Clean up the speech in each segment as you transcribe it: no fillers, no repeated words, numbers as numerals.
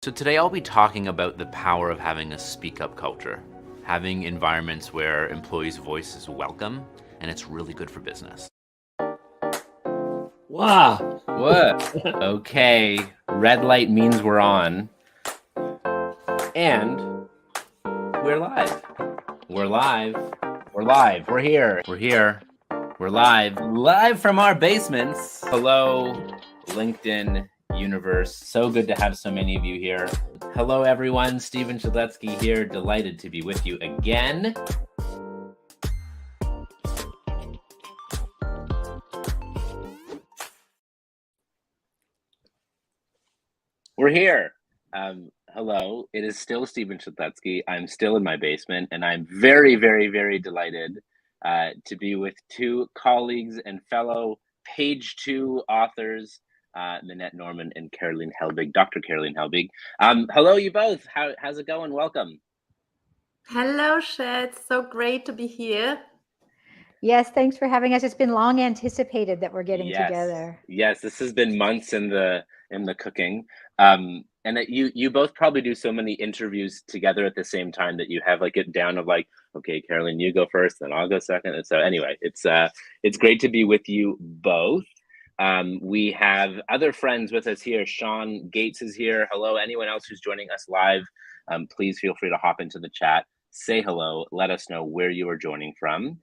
So today I'll be talking about the power of having a speak-up culture, having environments where employees' voice is welcome, and it's really good for business. Wow. What? Okay, red light means we're on. And we're live. We're live. We're live. We're here. We're here. We're live. Live from our basements. Hello, LinkedIn universe. So good to have so many of you here. Hello, everyone. Steven Shadletsky here. Delighted to be with you again. We're here. Hello. It is still Steven Shadletsky. I'm still in my basement, and I'm very, very, very delighted to be with two colleagues and fellow page 2 authors, Minette Norman and Karolin Helbig, Dr. Karolin Helbig. Hello, you both. How's it going? Welcome. Hello, Shad. So great to be here. Yes, thanks for having us. It's been long anticipated that we're getting together. Yes, this has been months in the cooking. And that you both probably do so many interviews together at the same time that you have like it down of like, okay, Karolin, you go first, then I'll go second. And so anyway, it's great to be with you both. We have other friends with us here. Sean Gates is here. Hello, anyone else who's joining us live, please feel free to hop into the chat, say hello, let us know where you are joining from.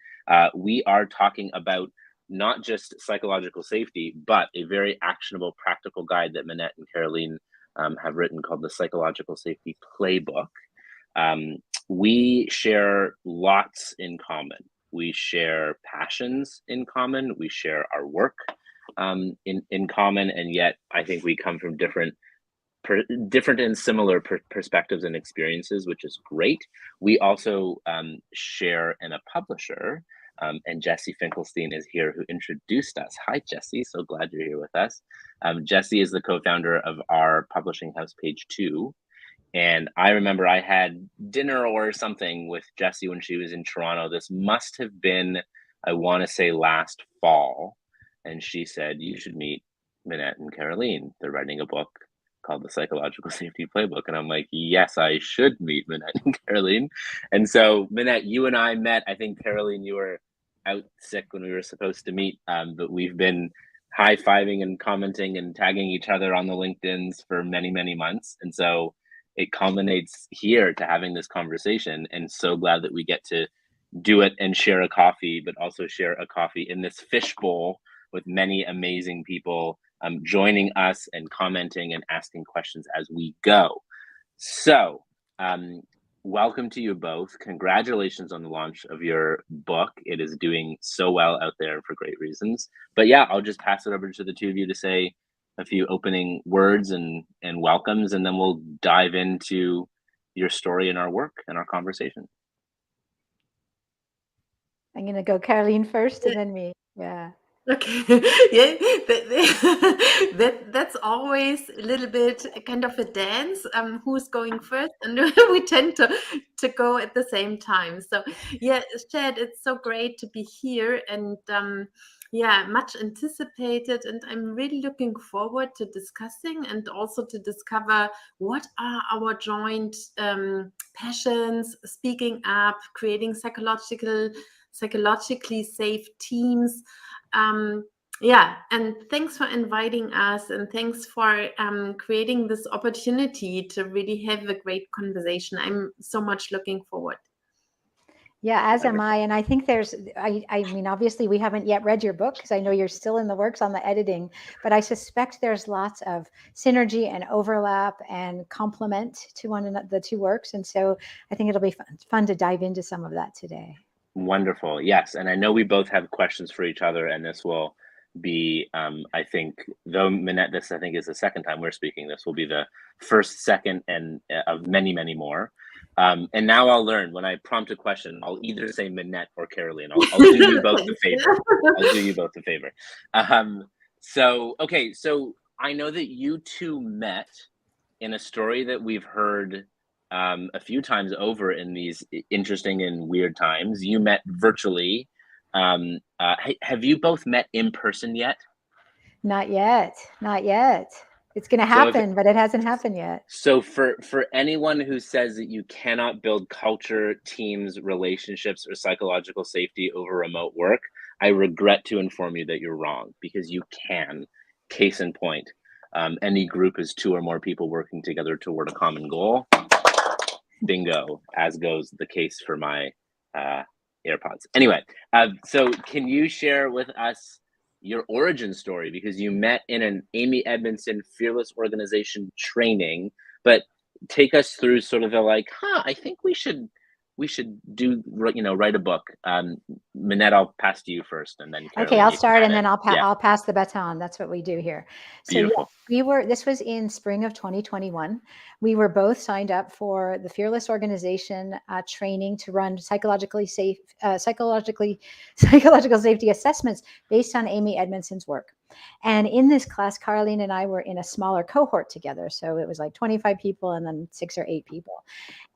We are talking about not just psychological safety, but a very actionable, practical guide that Minette and Karolin have written called the Psychological Safety Playbook. We share lots in common. We share passions in common. We share our work in common, and yet I think we come from different and similar perspectives and experiences, which is great. We also share in a publisher, and Jesse Finkelstein is here, who introduced us. Hi, Jesse. So glad you're here with us. Jesse is the co-founder of our publishing house, Page 2. And I remember I had dinner or something with Jesse when she was in Toronto. This must have been, I want to say, last fall. And she said, you should meet Minette and Karolin. They're writing a book called the Psychological Safety Playbook. And I'm like, yes, I should meet Minette and Karolin. And so Minette, you and I met. I think Karolin, you were out sick when we were supposed to meet, but we've been high-fiving and commenting and tagging each other on the LinkedIns for many, many months. And so it culminates here to having this conversation, and so glad that we get to do it and share a coffee, but also share a coffee in this fishbowl with many amazing people joining us and commenting and asking questions as we go. So welcome to you both. Congratulations on the launch of your book. It is doing so well out there for great reasons. But yeah, I'll just pass it over to the two of you to say a few opening words and welcomes, and then we'll dive into your story and our work and our conversation. I'm going to go Karolin first and then me. Yeah. Okay. Yeah, that's always a little bit kind of a dance. Who's going first? And we tend to go at the same time. So yeah, Shad, it's so great to be here, and yeah, much anticipated, and I'm really looking forward to discussing and also to discover what are our joint passions, speaking up, creating psychologically safe teams. Yeah, and thanks for inviting us, and thanks for creating this opportunity to really have a great conversation. I'm so much looking forward. Yeah, as am I. And I think I mean, obviously we haven't yet read your book because I know you're still in the works on the editing, but I suspect there's lots of synergy and overlap and complement to one another, the two works. And so I think it'll be fun to dive into some of that today. Wonderful. Yes. And I know we both have questions for each other, and this will be, I think, though Minette, this I think is the second time we're speaking, this will be the first, second, and of many, many more. And now I'll learn when I prompt a question, I'll either say Minette or Karolin. I'll do you both the favor. I'll do you both the favor. So, okay. So I know that you two met in a story that we've heard a few times over in these interesting and weird times. You met virtually. Have you both met in person yet? Not yet. Not yet. It's going to happen, but it hasn't happened yet. So for anyone who says that you cannot build culture, teams, relationships, or psychological safety over remote work, I regret to inform you that you're wrong, because you can. Case in point, any group is 2 or more people working together toward a common goal. Bingo, as goes the case for my AirPods. Anyway, so can you share with us your origin story? Because you met in an Amy Edmondson Fearless Organization training, but take us through sort of the like, I think we should do, write a book. Minette, I'll pass to you first, and then Karolin, Okay, I'll you can start add and then in. I'll pass the baton. That's what we do here. So yeah, Beautiful. this was in spring of 2021. We were both signed up for the Fearless Organization training to run psychological safety assessments based on Amy Edmondson's work. And in this class, Karolin and I were in a smaller cohort together. So it was like 25 people and then 6 or 8 people.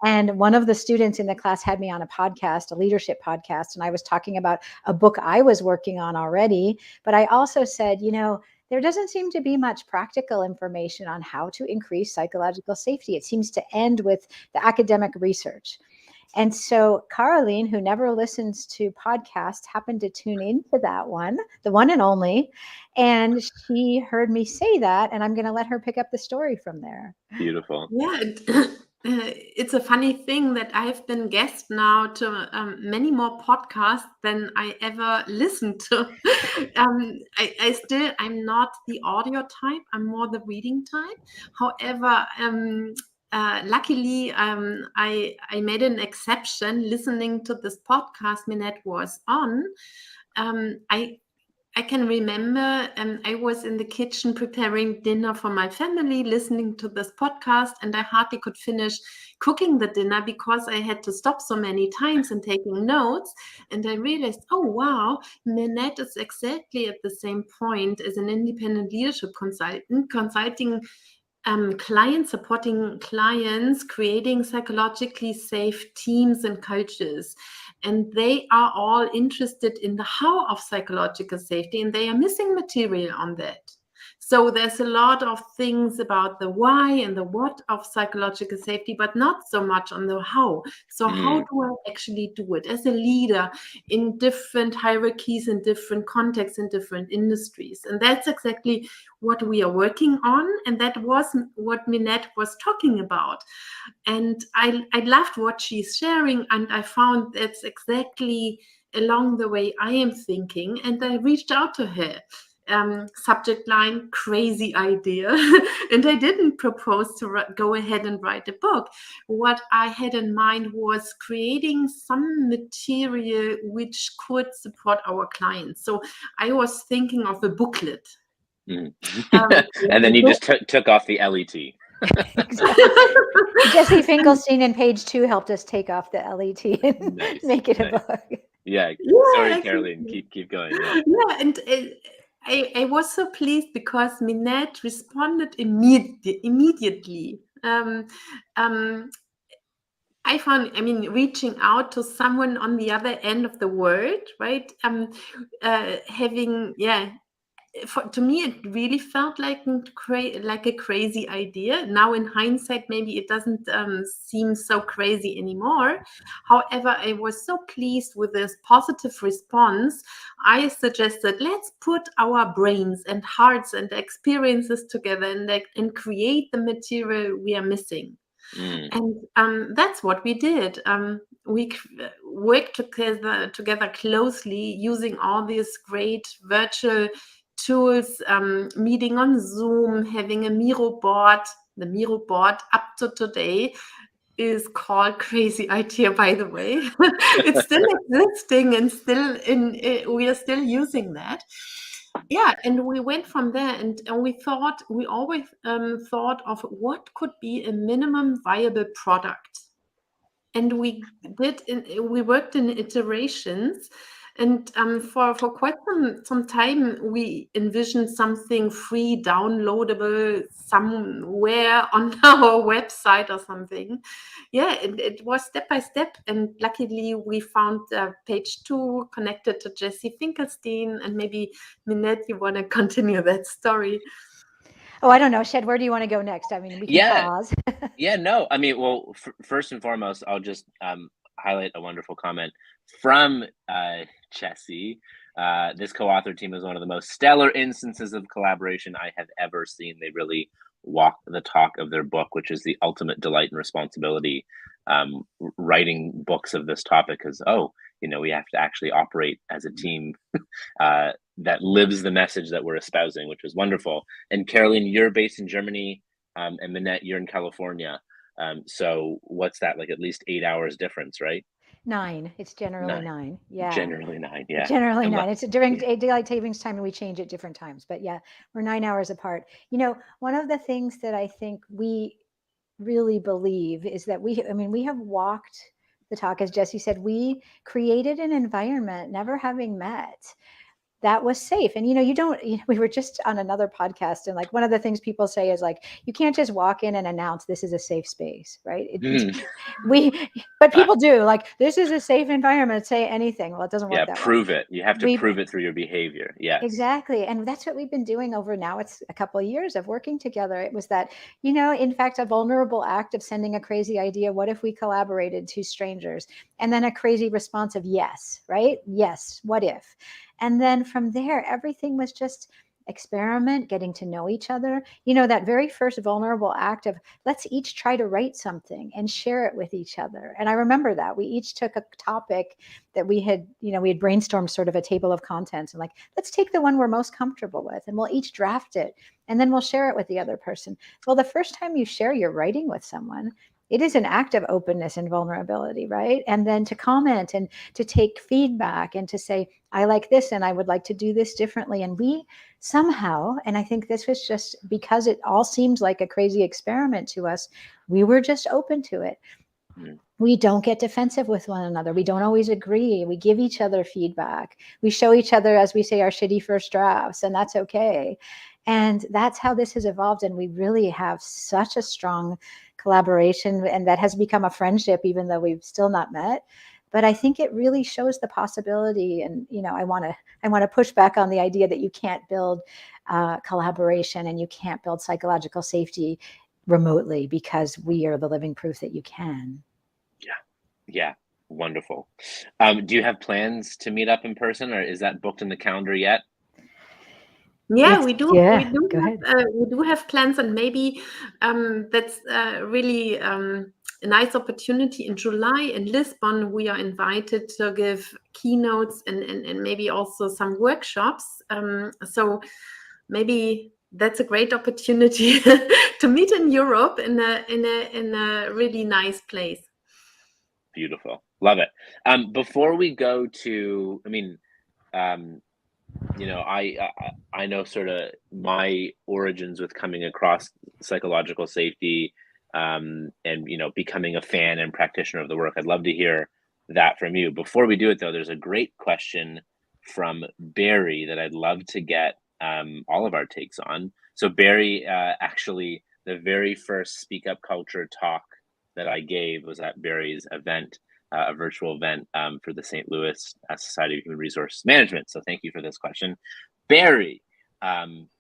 And one of the students in the class had me on a podcast, a leadership podcast, and I was talking about a book I was working on already. But I also said, there doesn't seem to be much practical information on how to increase psychological safety. It seems to end with the academic research. And so Karolin, who never listens to podcasts, happened to tune into that one, the one and only. And she heard me say that, and I'm going to let her pick up the story from there. Beautiful. Yeah. It's a funny thing that I've been guest now to many more podcasts than I ever listened to. I'm not the audio type. I'm more the reading type. However, luckily, I made an exception listening to this podcast Minette was on. I can remember I was in the kitchen preparing dinner for my family, listening to this podcast, and I hardly could finish cooking the dinner because I had to stop so many times and taking notes. And I realized, oh, wow, Minette is exactly at the same point as an independent leadership consultant, consulting clients, supporting clients, creating psychologically safe teams and cultures. And they are all interested in the how of psychological safety, and they are missing material on that. So there's a lot of things about the why and the what of psychological safety, but not so much on the how. So how do I actually do it as a leader in different hierarchies, in different contexts, in different industries? And that's exactly what we are working on. And that was what Minette was talking about. And I loved what she's sharing. And I found that's exactly along the way I am thinking. And I reached out to her. Subject line, crazy idea. And I didn't propose to go ahead and write a book. What I had in mind was creating some material which could support our clients. So I was thinking of a booklet. And then you just took off the LET. Exactly. Jesse Finkelstein in page 2 helped us take off the LET and make it a book. Yeah. Sorry, Karolin. Keep going. Yeah, and I was so pleased because Minette responded immediately. I found, reaching out to someone on the other end of the world, right? To me, it really felt like a crazy idea. Now, in hindsight, maybe it doesn't seem so crazy anymore. However, I was so pleased with this positive response. I suggested, let's put our brains and hearts and experiences together and create the material we are missing. And that's what we did. We worked together closely using all these great virtual tools, meeting on Zoom, having a Miro board. The Miro board up to today is called Crazy Idea, by the way. It's still existing and we are still using that. Yeah, and we went from there, and we always thought of what could be a minimum viable product. And we worked in iterations, and for quite some time we envisioned something free, downloadable somewhere on our website or something. Yeah, it was step by step, and luckily we found page 2 connected to Jesse Finkelstein. And maybe Minette, you want to continue that story? Oh, I don't know, Shed, where do you want to go next? I mean, we can Yeah, pause. yeah, no, I mean, well, first and foremost, I'll just highlight a wonderful comment from Chessie. This co-author team is one of the most stellar instances of collaboration I have ever seen. They really walk the talk of their book, which is the ultimate delight and responsibility. Writing books of this topic, because we have to actually operate as a team that lives the message that we're espousing, which is wonderful. And Karolin, you're based in Germany, and Minette, you're in California. So what's that, like at least 8 hours difference, right? 9. It's generally 9. Yeah. Generally 9. Yeah. Generally 9. It's during daylight savings time, and we change at different times. But yeah, we're 9 hours apart. One of the things that I think we really believe is that we have walked the talk. As Jesse said, we created an environment, never having met, that was safe. And we were just on another podcast, and like one of the things people say is like, you can't just walk in and announce this is a safe space, right? But people do, like, this is a safe environment, say anything. Well, it doesn't work that way. Prove it. You have to prove it through your behavior. Yes, exactly. And that's what we've been doing over, now it's a couple of years of working together. It was that, in fact, a vulnerable act of sending a crazy idea, what if we collaborated, to strangers, and then a crazy response of yes, right? Yes, what if? And then from there, everything was just experiment, getting to know each other. That very first vulnerable act of, let's each try to write something and share it with each other. And I remember that we each took a topic that we had brainstormed, sort of a table of contents, and like, let's take the one we're most comfortable with, and we'll each draft it, and then we'll share it with the other person. Well, the first time you share your writing with someone, it is an act of openness and vulnerability, right? And then to comment and to take feedback and to say, I like this and I would like to do this differently. And we somehow, and I think this was just because it all seemed like a crazy experiment to us, we were just open to it. We don't get defensive with one another. We don't always agree. We give each other feedback. We show each other, as we say, our shitty first drafts, and that's okay. And that's how this has evolved. And we really have such a strong collaboration, and that has become a friendship, even though we've still not met. But I think it really shows the possibility. And, I want to push back on the idea that you can't build collaboration and you can't build psychological safety remotely, because we are the living proof that you can. Yeah. Wonderful. Do you have plans to meet up in person, or is that booked in the calendar yet? Yeah, we do. Yeah, we do have plans, and maybe that's really a nice opportunity. In July in Lisbon, we are invited to give keynotes and maybe also some workshops. So maybe that's a great opportunity to meet in Europe in a really nice place. Beautiful. Love it. Before we go to, I know sort of my origins with coming across psychological safety, and becoming a fan and practitioner of the work. I'd love to hear that from you. Before we do it, though, there's a great question from Barry that I'd love to get all of our takes on. So Barry, actually, the very first Speak Up Culture talk that I gave was at Barry's event, a virtual event for the St. Louis Society of Human Resource Management. So thank you for this question. Barry,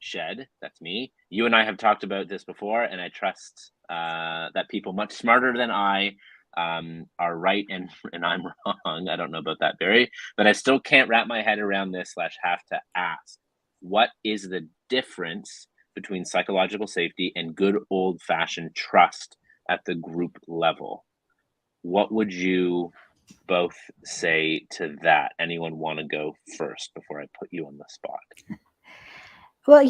Shed, that's me. You and I have talked about this before, and I trust that people much smarter than I are right and I'm wrong. I don't know about that, Barry, but I still can't wrap my head around this / have to ask, what is the difference between psychological safety and good old-fashioned trust at the group level? What would you both say to that? Anyone want to go first before I put you on the spot? Well,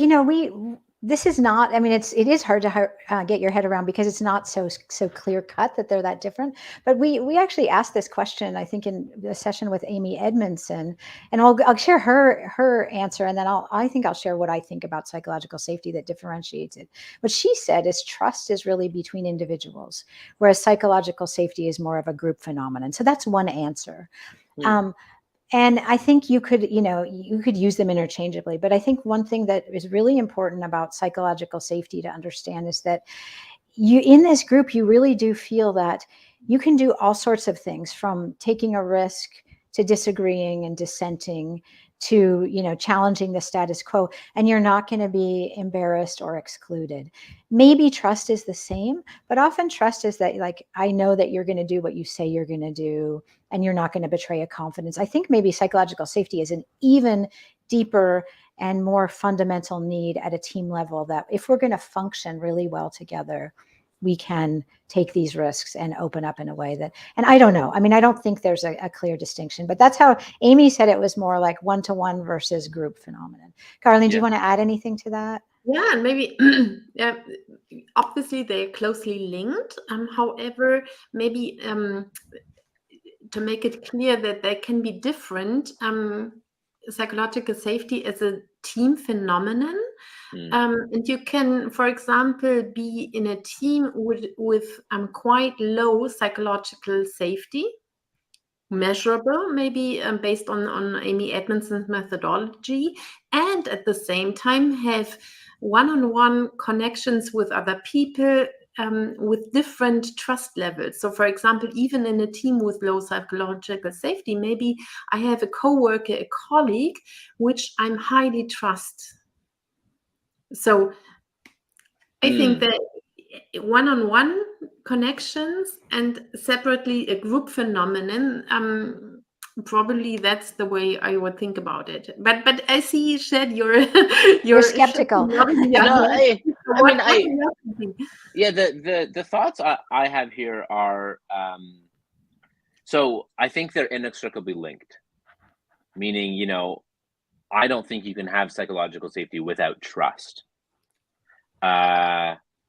this is not, it is hard to get your head around, because it's not so clear cut that they're that different. But we actually asked this question, I think, in a session with Amy Edmondson, and I'll share her answer, and then I think I'll share what I think about psychological safety that differentiates it. What she said is trust is really between individuals, whereas psychological safety is more of a group phenomenon. So that's one answer. And I think you could use them interchangeably. But I think one thing that is really important about psychological safety to understand is that in this group, you really do feel that you can do all sorts of things, from taking a risk to disagreeing and dissenting, to, you know, challenging the status quo, and you're not going to be embarrassed or excluded. Maybe trust is the same, but often trust is that, like, I know that you're going to do what you say you're going to do, and you're not going to betray a confidence. I think maybe psychological safety is an even deeper and more fundamental need at a team level, that if we're going to function really well together, we can take these risks and open up in a way that, and I don't know, I mean, I don't think there's a clear distinction, but that's how Amy said it was more like one-to-one versus group phenomenon. Karolin, do you want to add anything to that? Yeah, and maybe yeah, obviously they're closely linked. However, maybe to make it clear that they can be different, psychological safety is a team phenomenon. And you can, for example, be in a team with quite low psychological safety, measurable, maybe based on Amy Edmondson's methodology, and at the same time have one-on-one connections with other people with different trust levels. So, for example, even in a team with low psychological safety, maybe I have a coworker, a colleague, which I'm highly trust. So I think that one-on-one connections and separately a group phenomenon, probably that's the way I would think about it. But I see, Shed, you're skeptical. No, the thoughts I have here are, so I think they're inextricably linked, meaning, you know, I don't think you can have psychological safety without trust.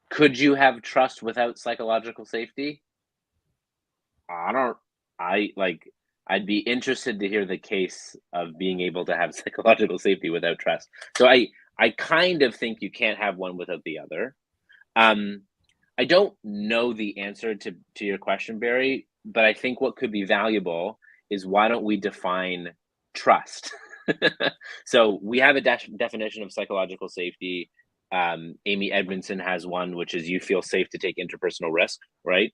Could you have trust without psychological safety? I'd be interested to hear the case of being able to have psychological safety without trust. So I kind of think you can't have one without the other. I don't know the answer to your question, Barry, but I think what could be valuable is, why don't we define trust? So we have a definition of psychological safety. Amy Edmondson has one, which is, you feel safe to take interpersonal risk, right?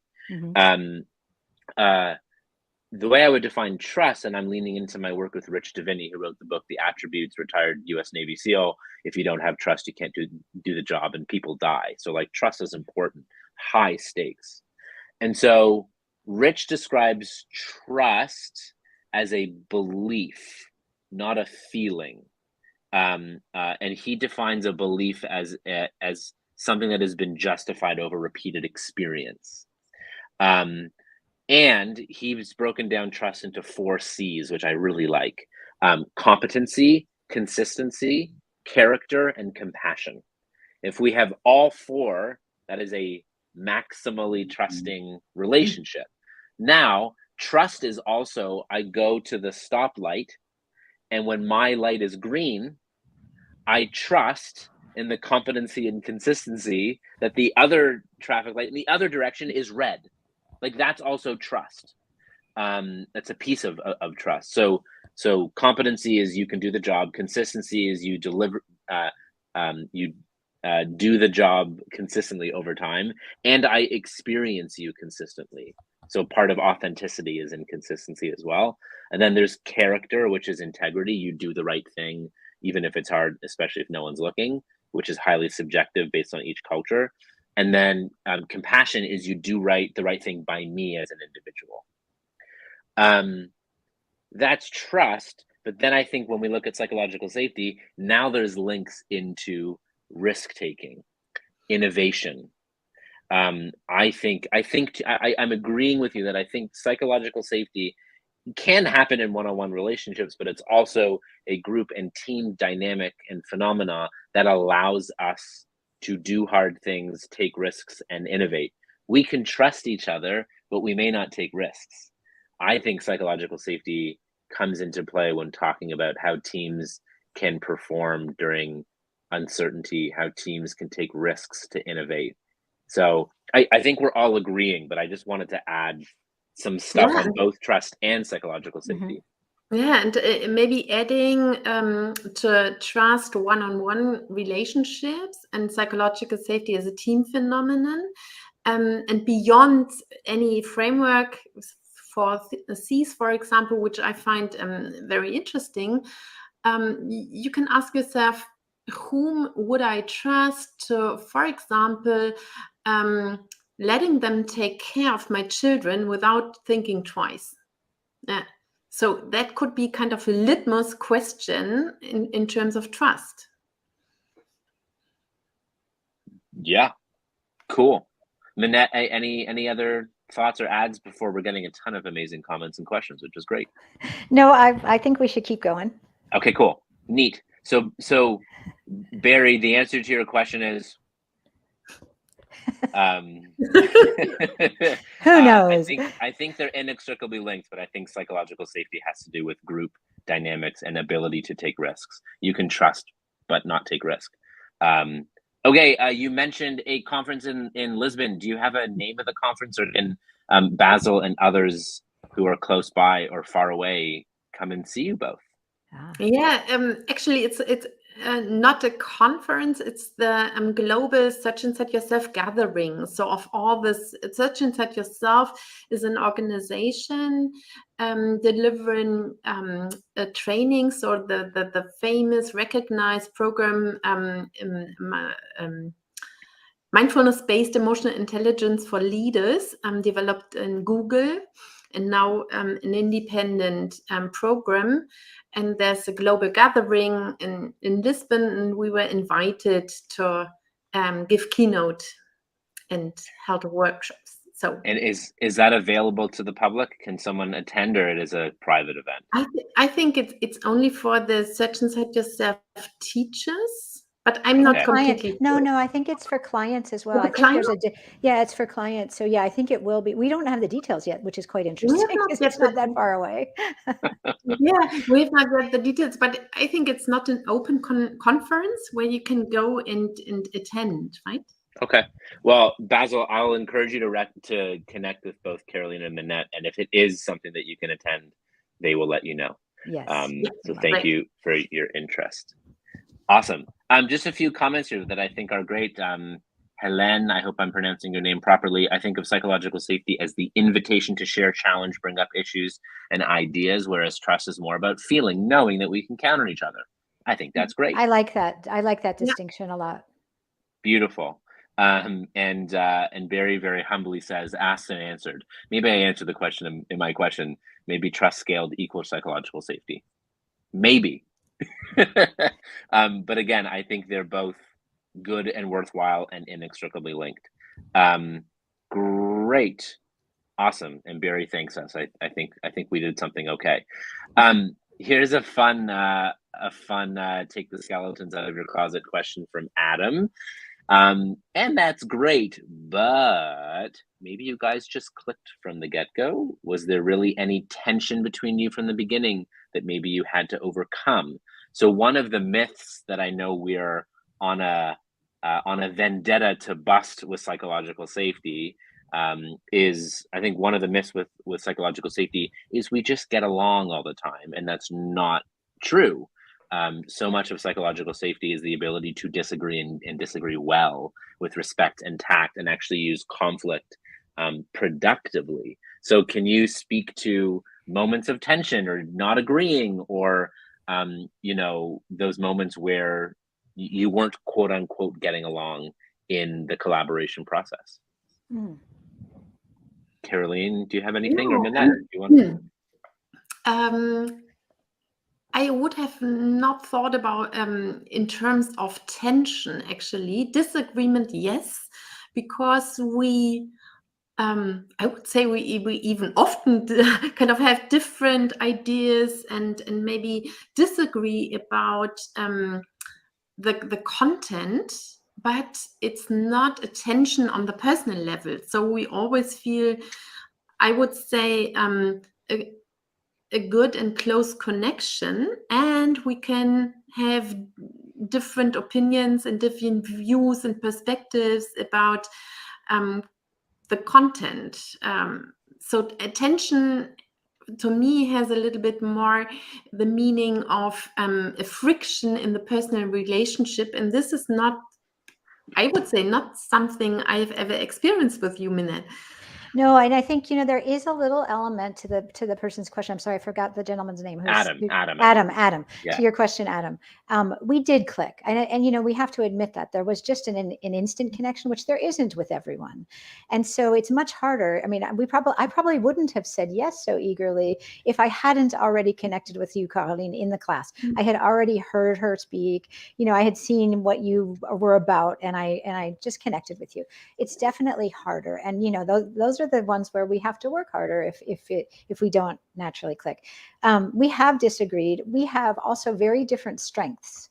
The way I would define trust, and I'm leaning into my work with Rich Deviney, who wrote the book The Attributes, retired US Navy SEAL. If you don't have trust, you can't do the job, and people die. So, like, trust is important, high stakes. And so Rich describes trust as a belief, not a feeling. And he defines a belief as something that has been justified over repeated experience. And he's broken down trust into 4 C's, which I really like: competency, consistency, character, and compassion. If we have all 4, that is a maximally trusting relationship. Now, trust is also, I go to the stoplight, and when my light is green, I trust in the competency and consistency that the other traffic light in the other direction is red. Like, that's also trust. That's a piece of trust. So competency is, you can do the job. Consistency is, you deliver, do the job consistently over time, and I experience you consistently. So part of authenticity is in consistency as well. And then there's character, which is integrity. You do the right thing, even if it's hard, especially if no one's looking, which is highly subjective based on each culture. And then compassion is, you do the right thing by me as an individual. That's trust. But then I think when we look at psychological safety, now there's links into risk-taking, innovation. I'm agreeing with you that I think psychological safety can happen in one-on-one relationships, but it's also a group and team dynamic and phenomena that allows us to do hard things, take risks, and innovate. We can trust each other, but we may not take risks. I think psychological safety comes into play when talking about how teams can perform during uncertainty, how teams can take risks to innovate. So I think we're all agreeing, but I just wanted to add some stuff on both trust and psychological safety. Yeah, and maybe adding to trust, one-on-one relationships, and psychological safety as a team phenomenon, and beyond any framework for C's, for example, which I find very interesting, you can ask yourself, whom would I trust to, for example, letting them take care of my children without thinking twice? So that could be kind of a litmus question in terms of trust. Yeah, cool. Minette, any other thoughts or adds before we're getting a ton of amazing comments and questions, which is great. No, I think we should keep going. Okay, cool. Neat. So Barry, the answer to your question is who knows? I think they're inextricably linked, but I think psychological safety has to do with group dynamics and ability to take risks. You can trust but not take risk. Okay, you mentioned a conference in Lisbon. Do you have a name of the conference, or can Basil and others who are close by or far away come and see you both? Yeah, actually, it's not a conference. It's the global Search and Set Yourself gathering. So of all this, Search and Set Yourself is an organization delivering trainings, or the famous recognized program, mindfulness-based emotional intelligence for leaders, developed in Google, and now an independent program. And there's a global gathering in Lisbon, and we were invited to give keynote and held workshops. So, and is that available to the public? Can someone attend, or it is a private event? I think it's only for the Search and Set Yourself teachers. But I'm not completely sure. No, I think it's for clients as well. I think there's it's for clients. So yeah, I think it will be. We don't have the details yet, which is quite interesting because it's not that far away. Yeah, we have not read the details, but I think it's not an open conference where you can go and attend, right? Okay. Well, Basil, I'll encourage you to connect with both Karolin and Minette, and if it is something that you can attend, they will let you know. Yes. So thank you for your interest. Awesome. Just a few comments here that I think are great. Helen, I hope I'm pronouncing your name properly. I think of psychological safety as the invitation to share, challenge, bring up issues and ideas, whereas trust is more about feeling, knowing that we can count on each other. I think that's great. I like that. I like that distinction a lot. Beautiful. And Barry very humbly says, asked and answered. Maybe I answered the question in my question. Maybe trust scaled equals psychological safety. Maybe. But again, I think they're both good and worthwhile and inextricably linked. Great. Awesome. And Barry thanks us. I think we did something okay. Here's a fun take the skeletons out of your closet question from Adam. And that's great, but maybe you guys just clicked from the get-go. Was there really any tension between you from the beginning that maybe you had to overcome? So one of the myths that I know we're on a vendetta to bust with psychological safety is, I think one of the myths with psychological safety is we just get along all the time, and that's not true. So much of psychological safety is the ability to disagree and disagree well with respect and tact, and actually use conflict productively. So can you speak to moments of tension or not agreeing, or those moments where you weren't quote unquote getting along in the collaboration process? Karolin, do you have anything? Or Minette, do you want I would have not thought about in terms of tension, actually. Disagreement, yes, because we, I would say we even often kind of have different ideas and maybe disagree about the content, but it's not a tension on the personal level. So we always feel, I would say, a good and close connection, and we can have different opinions and different views and perspectives about the content. So attention to me has a little bit more the meaning of a friction in the personal relationship, and this is not, I would say, not something I've ever experienced with you, Minette. No, and I think, there is a little element to the person's question. I'm sorry, I forgot the gentleman's name. Adam. Adam. Yeah. To your question, Adam, we did click, and we have to admit that there was just an instant connection, which there isn't with everyone, and so it's much harder. I mean, I probably wouldn't have said yes so eagerly if I hadn't already connected with you, Karolin, in the class. I had already heard her speak. I had seen what you were about, and I just connected with you. It's definitely harder, and those are the ones where we have to work harder if we don't naturally click. We have disagreed. We have also very different strengths.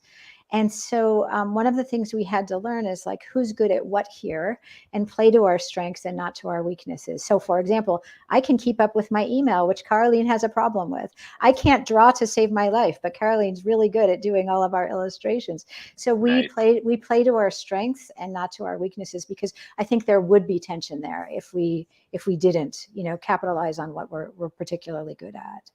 And so one of the things we had to learn is like who's good at what here, and play to our strengths and not to our weaknesses. So for example, I can keep up with my email, which Karolin has a problem with. I can't draw to save my life, but Karolin's really good at doing all of our illustrations. So we play to our strengths and not to our weaknesses, because I think there would be tension there if we didn't, capitalize on what we're particularly good at.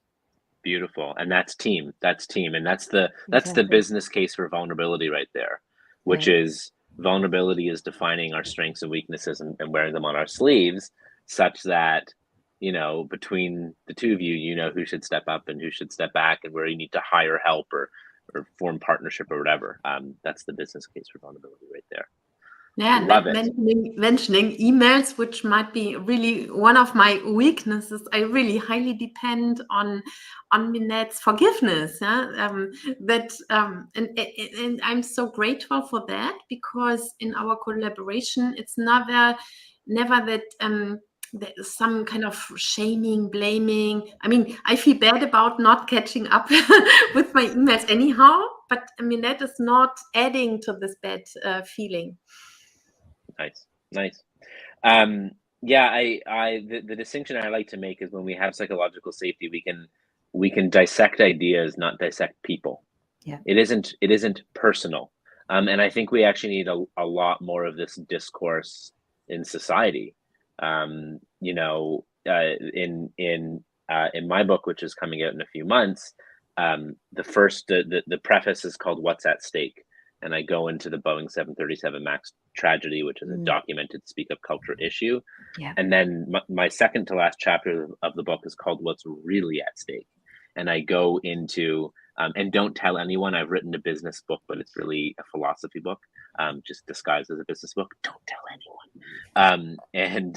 Beautiful. And that's team. And that's the Exactly. business case for vulnerability right there, which Right. is vulnerability is defining our strengths and weaknesses and wearing them on our sleeves, such that, between the two of you, who should step up and who should step back, and where you need to hire help or form partnership or whatever. That's the business case for vulnerability right there. Yeah, Love it. mentioning emails, which might be really one of my weaknesses. I really highly depend on Minette's forgiveness. Yeah? And I'm so grateful for that, because in our collaboration, it's never that there's some kind of shaming, blaming. I mean, I feel bad about not catching up with my emails anyhow, but Minette is not adding to this bad feeling. Nice. Yeah, the distinction I like to make is when we have psychological safety, we can dissect ideas, not dissect people. Yeah. It isn't personal. And I think we actually need a lot more of this discourse in society. In my book, which is coming out in a few months, the preface is called "What's at Stake," and I go into the Boeing 737 Max tragedy, which is a documented speak up culture issue. Yeah. And then my second to last chapter of the book is called "What's Really at Stake," and I go into and don't tell anyone I've written a business book, but it's really a philosophy book, just disguised as a business book. Don't tell anyone. And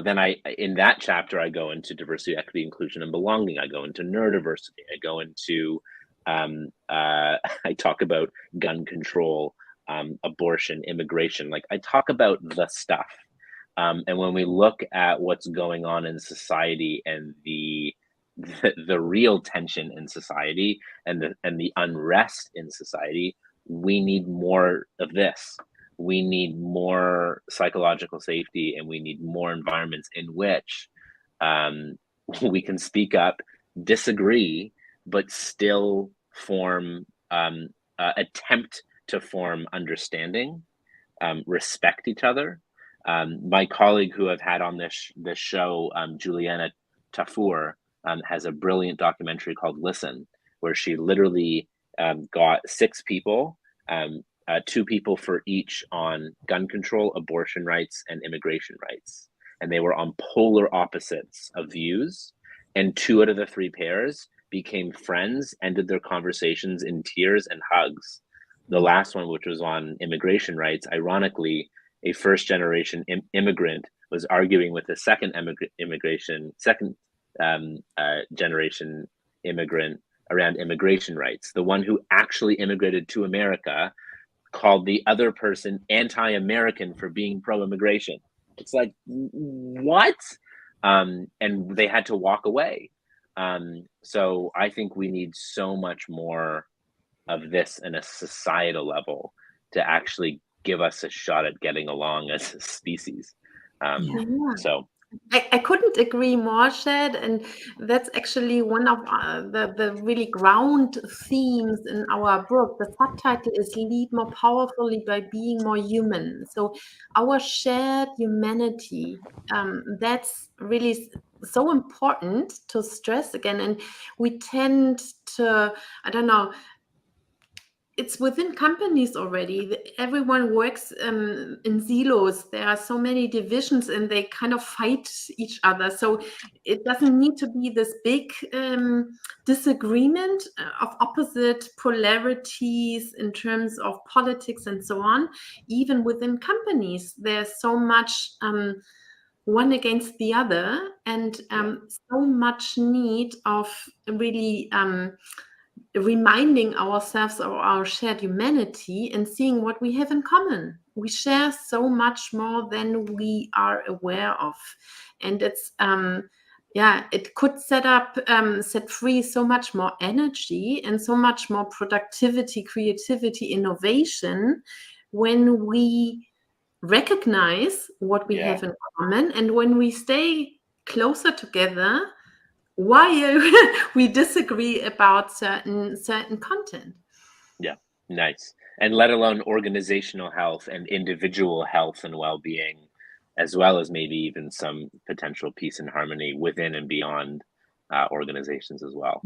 then in that chapter, I go into diversity, equity, inclusion, and belonging. I go into neurodiversity. I go into I talk about gun control, abortion, immigration. Like, I talk about the stuff. And when we look at what's going on in society and the real tension in society and the unrest in society, we need more of this. We need more psychological safety, and we need more environments in which we can speak up, disagree, but still attempt to form understanding, respect each other. My colleague who I've had on this show, Juliana Tafour, has a brilliant documentary called Listen, where she literally got 6 people, 2 people for each on gun control, abortion rights, and immigration rights. And they were on polar opposites of views. And 2 out of the 3 pairs became friends, ended their conversations in tears and hugs. The last one, which was on immigration rights, ironically, a first generation immigrant was arguing with a second generation immigrant around immigration rights. The one who actually immigrated to America called the other person anti-American for being pro-immigration. It's like, what? And they had to walk away. So I think we need so much more of this in a societal level to actually give us a shot at getting along as a species. So I couldn't agree more, Shad, and that's actually one of the really ground themes in our book. The subtitle is "Lead More Powerfully by Being More Human." So our shared humanity, that's really so important to stress again. And we tend to, I don't know, it's within companies already. Everyone works in silos. There are so many divisions and they kind of fight each other. So it doesn't need to be this big disagreement of opposite polarities in terms of politics and so on. Even within companies, there's so much one against the other, and so much need of really reminding ourselves of our shared humanity and seeing what we have in common. We share so much more than we are aware of. And it's, it could set free so much more energy and so much more productivity, creativity, innovation when we recognize what we have in common and when we stay closer together while we disagree about certain content. Yeah, nice. And let alone organizational health and individual health and well-being, as well as maybe even some potential peace and harmony within and beyond organizations as well.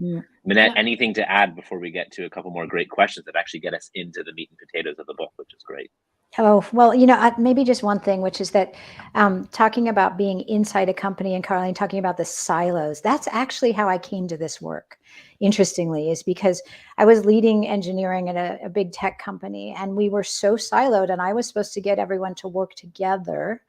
Minette, anything to add before we get to a couple more great questions that actually get us into the meat and potatoes of the book, which is great? Oh, well, maybe just one thing, which is that talking about being inside a company, and Karolin talking about the silos, that's actually how I came to this work, interestingly, is because I was leading engineering at a big tech company, and we were so siloed, and I was supposed to get everyone to work together.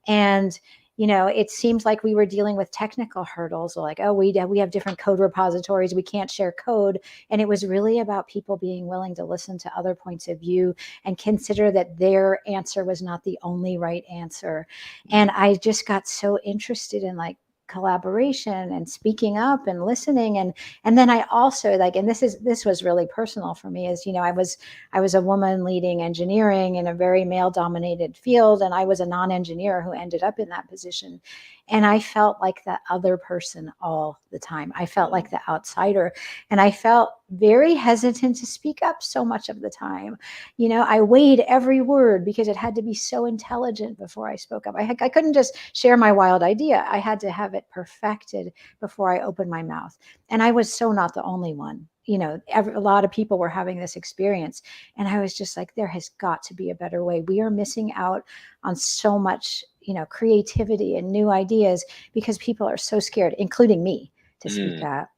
And it seems like we were dealing with technical hurdles, like, oh, we have different code repositories, we can't share code. And it was really about people being willing to listen to other points of view and consider that their answer was not the only right answer. And I just got so interested in collaboration and speaking up and listening. And then I also and this was really personal for me, is, I was a woman leading engineering in a very male dominated field. And I was a non-engineer who ended up in that position. And I felt like the other person all the time. I felt like the outsider, and I felt very hesitant to speak up so much of the time. I weighed every word because it had to be so intelligent before I spoke up. I couldn't just share my wild idea. I had to have it perfected before I opened my mouth. And I was so not the only one. A lot of people were having this experience. And I was just like, there has got to be a better way. We are missing out on so much, creativity and new ideas because people are so scared, including me, to speak up.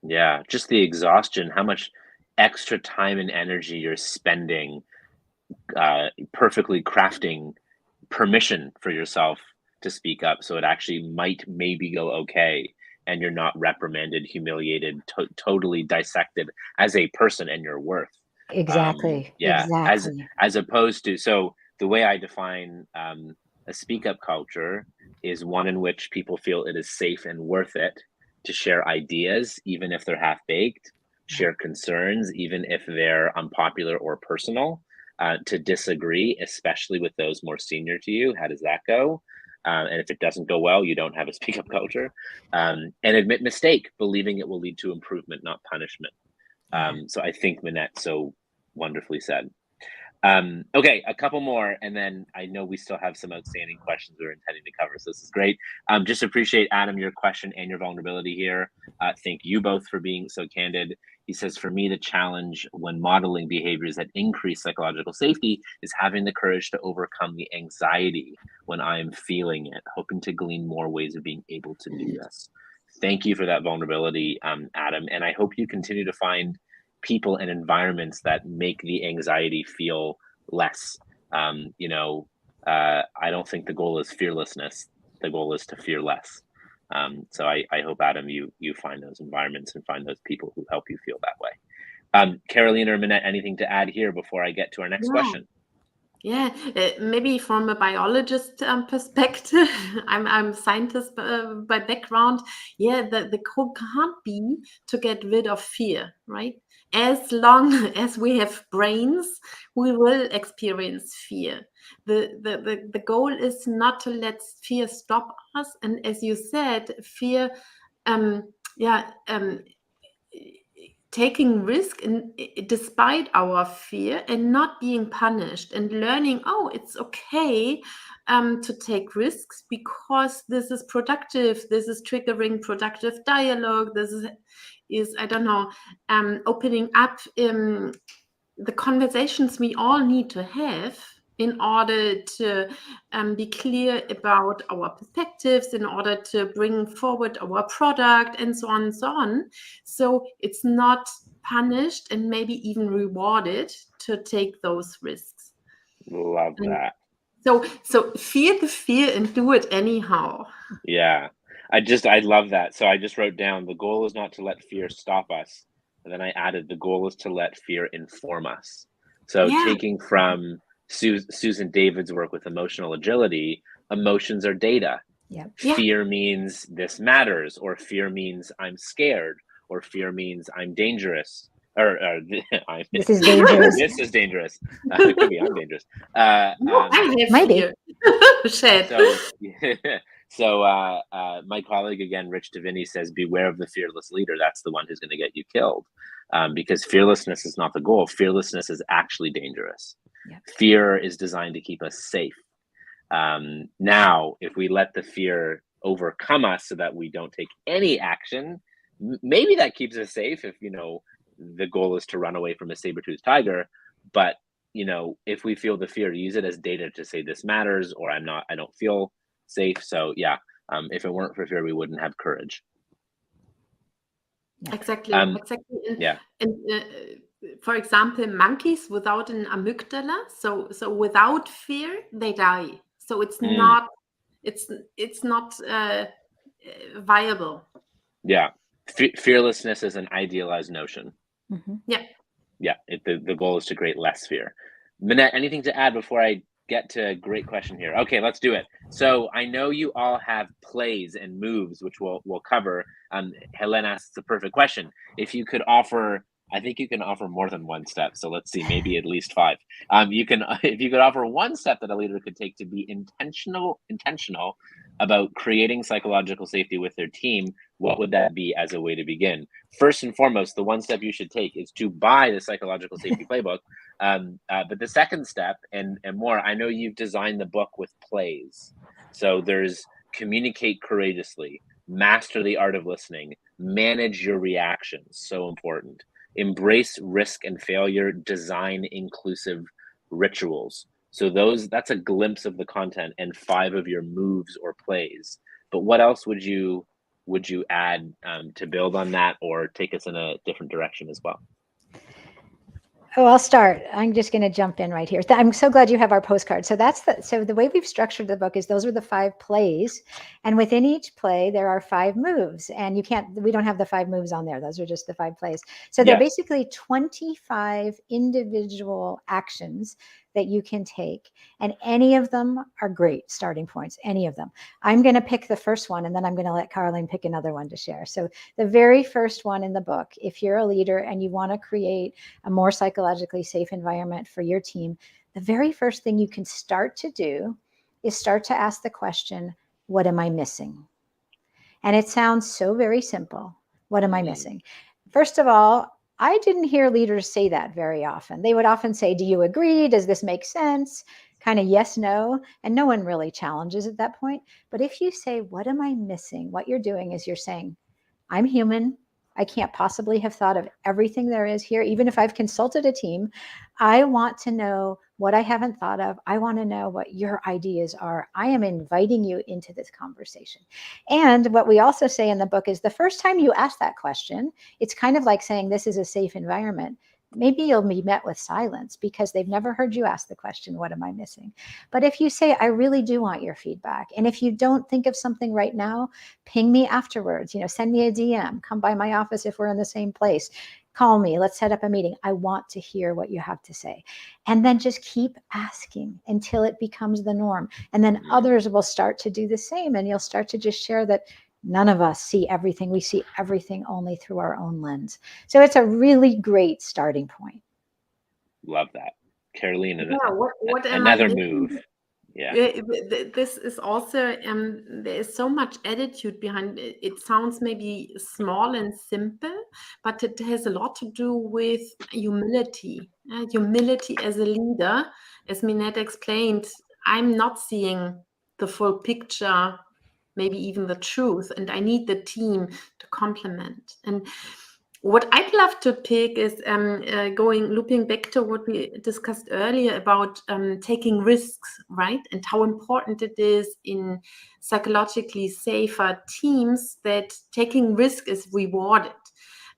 Yeah, just the exhaustion, how much extra time and energy you're spending perfectly crafting permission for yourself to speak up so it actually might maybe go okay, and you're not reprimanded, humiliated, totally dissected as a person and your worth. Exactly. Exactly. As opposed to, so the way I define a speak up culture is one in which people feel it is safe and worth it to share ideas, even if they're half baked, share concerns, even if they're unpopular or personal, to disagree, especially with those more senior to you. How does that go? And if it doesn't go well, you don't have a speak up culture. And admit mistake, believing it will lead to improvement, not punishment. So I think Minette so wonderfully said. Okay, a couple more, and then I know we still have some outstanding questions we're intending to cover, so this is great. Just appreciate, Adam, your question and your vulnerability here. Thank you both for being so candid. He says, for me, the challenge when modeling behaviors that increase psychological safety is having the courage to overcome the anxiety when I am feeling it, hoping to glean more ways of being able to do this. Thank you for that vulnerability, Adam, and I hope you continue to find people and environments that make the anxiety feel less. I don't think the goal is fearlessness. The goal is to fear less. So I hope, Adam, you find those environments and find those people who help you feel that way. Karolin or Minette, anything to add here before I get to our next question? Yeah, maybe from a biologist perspective, I'm a scientist by background. Yeah, the goal can't be to get rid of fear, right? As long as we have brains, we will experience fear. The goal is not to let fear stop us. And as you said, fear, taking risk despite our fear and not being punished, and learning, oh, it's okay to take risks because this is productive, this is triggering productive dialogue, this is I don't know, opening up the conversations we all need to have in order to be clear about our perspectives, in order to bring forward our product, and so on and so on. So it's not punished and maybe even rewarded to take those risks. Love And that. so feel the fear and do it anyhow. Yeah. I love that. So I just wrote down, the goal is not to let fear stop us. And then I added, the goal is to let fear inform us. So Yeah. taking from Susan David's work with emotional agility, emotions are data. Yeah. Fear means this matters, or fear means I'm scared, or fear means I'm dangerous, or This is dangerous. this is dangerous. It could be I'm dangerous. No, I have maybe. fear. Shed. So my colleague again, Rich Davini, says, beware of the fearless leader. That's the one who's going to get you killed, because fearlessness is not the goal. Fearlessness is actually dangerous. Yeah. Fear is designed to keep us safe. Now, if we let the fear overcome us so that we don't take any action, maybe that keeps us safe if, the goal is to run away from a saber-toothed tiger. But, if we feel the fear, use it as data to say this matters, or I don't feel safe. So yeah, if it weren't for fear, we wouldn't have courage. Exactly. Yeah. And for example, monkeys without an amygdala, so without fear, they die. So it's not viable. Yeah. Fearlessness is an idealized notion. Mm-hmm. Yeah. The goal is to create less fear. Minette, anything to add before I get to a great question here? Okay, let's do it. So I know you all have plays and moves, which we'll cover. Helen asks the perfect question. If you could offer, I think you can offer more than one step. So let's see, maybe at least 5. If you could offer one step that a leader could take to be intentional about creating psychological safety with their team, what would that be as a way to begin? First and foremost, the one step you should take is to buy the Psychological Safety Playbook. But the second step, and more, I know you've designed the book with plays. So there's communicate courageously, master the art of listening, manage your reactions, so important. Embrace risk and failure, design inclusive rituals. So that's a glimpse of the content and 5 of your moves or plays. But what else would you add to build on that, or take us in a different direction as well? Oh, I'll start. I'm just going to jump in right here. I'm so glad you have our postcard. So the way we've structured the book is those are the 5 plays, and within each play there are 5 moves, and we don't have the 5 moves on there. Those are just the 5 plays. So they're basically 25 individual actions that you can take, and any of them are great starting points, any of them. I'm going to pick the first one, and then I'm going to let Karolin pick another one to share. So the very first one in the book, if you're a leader and you want to create a more psychologically safe environment for your team, the very first thing you can start to do is start to ask the question, what am I missing? And it sounds so very simple. What am I missing? First of all, I didn't hear leaders say that very often. They would often say, do you agree? Does this make sense? Kind of yes, no. And no one really challenges at that point. But if you say, what am I missing? What you're doing is you're saying, I'm human. I can't possibly have thought of everything there is here. Even if I've consulted a team, I want to know what I haven't thought of. I want to know what your ideas are. I am inviting you into this conversation. And what we also say in the book is the first time you ask that question, it's kind of like saying this is a safe environment. Maybe you'll be met with silence because they've never heard you ask the question, what am I missing? But if you say, I really do want your feedback. And if you don't think of something right now, ping me afterwards, send me a DM, come by my office if we're in the same place, call me, let's set up a meeting. I want to hear what you have to say. And then just keep asking until it becomes the norm. And then others will start to do the same. And you'll start to just share that none of us see everything. We see everything only through our own lens. So it's a really great starting point. Love that. Karolin, what am another I move. Yeah. This is also, there is so much attitude behind it. It sounds maybe small and simple, but it has a lot to do with humility. Humility as a leader. As Minette explained, I'm not seeing the full picture, maybe even the truth, and I need the team to complement. And What I'd love to pick is looping back to what we discussed earlier about taking risks, right? And how important it is in psychologically safer teams that taking risk is rewarded.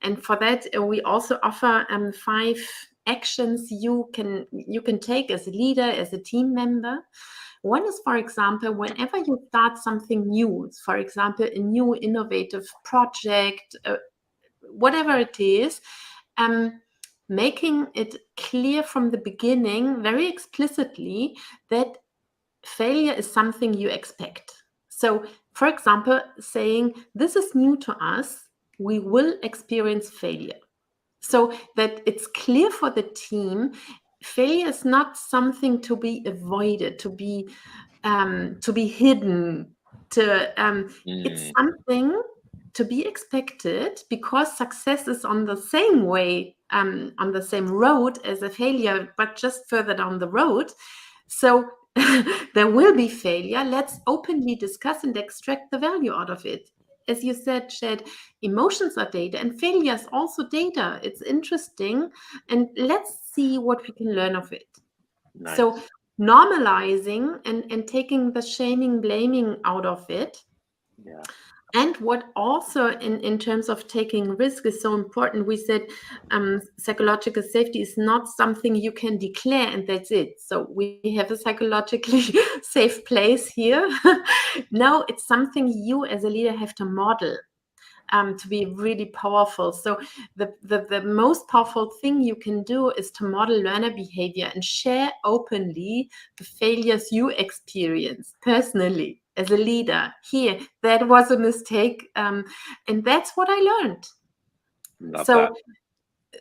And for that, we also offer 5 actions you can take as a leader, as a team member. One is, for example, whenever you start something new, for example, a new innovative project, whatever it is, making it clear from the beginning, very explicitly, that failure is something you expect. So, for example, saying, this is new to us, we will experience failure. So that it's clear for the team, failure is not something to be avoided, to be hidden, it's something to be expected, because success is on the same way, on the same road as a failure, but just further down the road. So there will be failure. Let's openly discuss and extract the value out of it. As you said, Chad, emotions are data and failure is also data. It's interesting. And let's see what we can learn of it. Nice. So normalizing and taking the shaming, blaming out of it. Yeah. And what also in terms of taking risk is so important, we said psychological safety is not something you can declare and that's it. So we have a psychologically safe place here. No, it's something you as a leader have to model. To be really powerful. So the most powerful thing you can do is to model learner behavior and share openly the failures you experience personally as a leader. Here, that was a mistake, and that's what I learned. Love